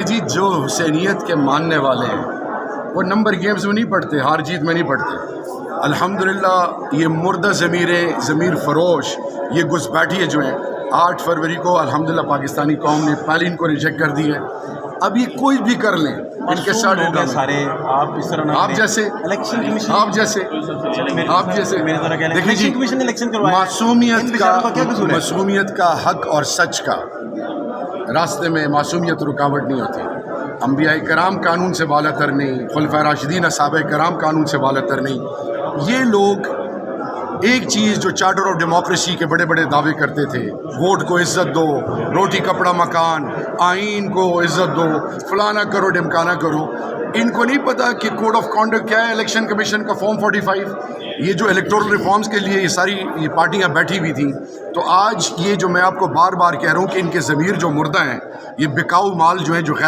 جی جو حسینیت کے ماننے والے ہیں وہ نمبر گیمز میں نہیں پڑھتے، ہار جیت میں نہیں پڑھتے۔ الحمدللہ یہ مردہ ضمیر فروش یہ گھسپیٹھیے جو ہیں 8 فروری کو الحمدللہ پاکستانی قوم نے پہلے ان کو ریجیکٹ کر دی ہے۔ اب یہ کوئی بھی کر لیں ان کے ساتھ سارے آپ اس طرح آپ جیسے دیکھیں جی، معصومیت کا حق اور سچ کا راستے میں معصومیت رکاوٹ نہیں ہوتی۔ انبیاء کرام قانون سے بالا تر نہیں، خلفائے راشدین اصحابہ کرام قانون سے بالا تر نہیں۔ یہ لوگ ایک چیز جو چارٹر آف ڈیموکریسی کے بڑے بڑے دعوے کرتے تھے، ووٹ کو عزت دو، روٹی کپڑا مکان، آئین کو عزت دو، فلانا کرو ڈھمکانا کرو، ان کو نہیں پتا کہ کوڈ آف کانڈکٹ کیا ہے الیکشن کمیشن کا فارم 45۔ یہ جو الیکٹورل ریفارمز کے لیے یہ ساری پارٹیاں بیٹھی ہوئی تھیں، تو آج یہ جو میں آپ کو بار بار کہہ رہا ہوں کہ ان کے ضمیر جو مردہ ہیں، یہ بکاؤ مال جو ہیں جو غیر